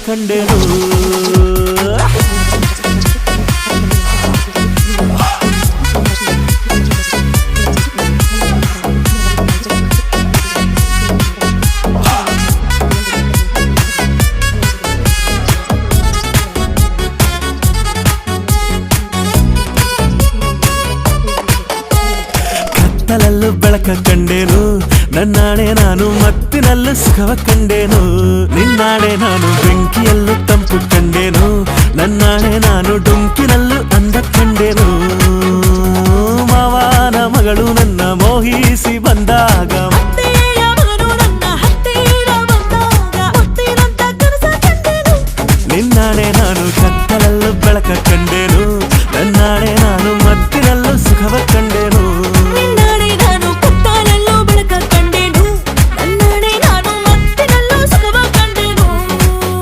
ಕಂಡೆನು ಕತ್ತಲಲ್ಲೂ ಬೆಳಕ ಕಂಡೇನು ನನ್ನಾಣೆ ನಾನು ಮತ್ತಿನಲ್ಲೂ ಸುಖವ ಕಂಡೇನು ನಿನ್ನಾಣೆ ನಾನು